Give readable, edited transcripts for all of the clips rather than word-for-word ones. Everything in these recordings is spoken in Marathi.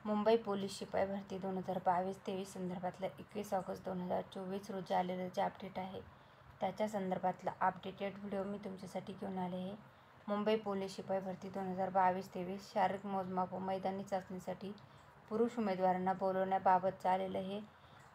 मुंबई पोलीस शिपाई भरती 2022-23 संदर्भातलं 21 ऑगस्ट 2024 रोजी आलेलं जे अपडेट आहे त्याच्या संदर्भातला अपडेटेड व्हिडिओ मी तुमच्यासाठी घेऊन आले आहे. मुंबई पोलीस शिपाई भरती 2022-23 शारीरिक मोजमाप व मैदानी चाचणीसाठी पुरुष उमेदवारांना बोलवण्याबाबतचं आलेलं हे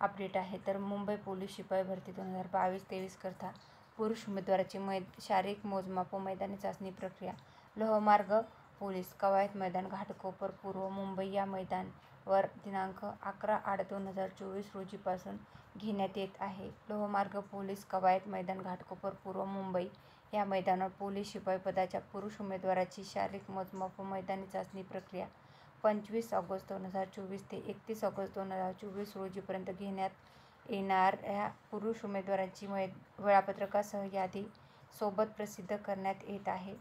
अपडेट आहे. तर मुंबई पोलीस शिपाई भरती 2022-23 करता पुरुष उमेदवाराची शारीरिक मोजमाप व मैदानी चाचणी प्रक्रिया लोहमार्ग पोलीस कवायत मैदान घाटकोपर पूर्व मुंबई या मैदानावर दिनांक 11/8/2024 रोजीपासून घेण्यात येत आहे. लोहमार्ग पोलीस कवायत मैदान घाटकोपर पूर्व मुंबई या मैदानावर पोलीस शिपाई पदाच्या पुरुष उमेदवाराची शारीरिक मोजमाप व मैदानी चाचणी प्रक्रिया 25 ऑगस्ट 2024 ते 31 ऑगस्ट 2024 रोजीपर्यंत घेण्यात येणाऱ्या पुरुष उमेदवारांची वेळापत्रकासह यादी सोबत प्रसिद्ध करण्यात येत आहे.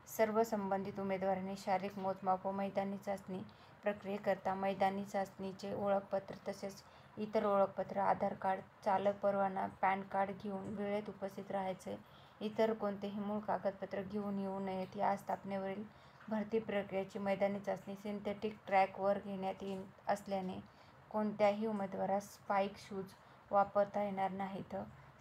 सर्व संबंधित उमेदवारांनी शारीरिक मोजमाप व मैदानी चाचणी प्रक्रियेकरता मैदानी चाचणीचे ओळखपत्र तसेच इतर ओळखपत्र, आधार कार्ड, चालक परवाना, पॅन कार्ड घेऊन वेळेत उपस्थित राहायचे. इतर कोणतेही मूळ कागदपत्र घेऊन येऊ नयेत. या स्थापनेवरील भरती प्रक्रियेची मैदानी चाचणी सिंथेटिक ट्रॅकवर घेण्यात येत असल्याने कोणत्याही उमेदवारास स्पाईक शूज वापरता येणार नाहीत.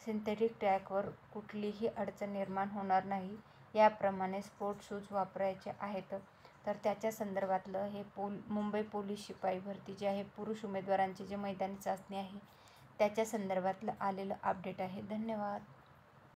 सिंथेटिक ट्रॅकवर कुठलीही अडचण निर्माण होणार नाही. याप्रमाणे स्पोर्ट शूज वापरायचे आहेत. तर त्याच्या संदर्भातलं हे मुंबई पोलीस शिपाई भरती जे आहे पुरुष उमेदवारांची जे मैदानी चाचणी आहे त्याच्या संदर्भातलं आलेलं अपडेट आहे. धन्यवाद.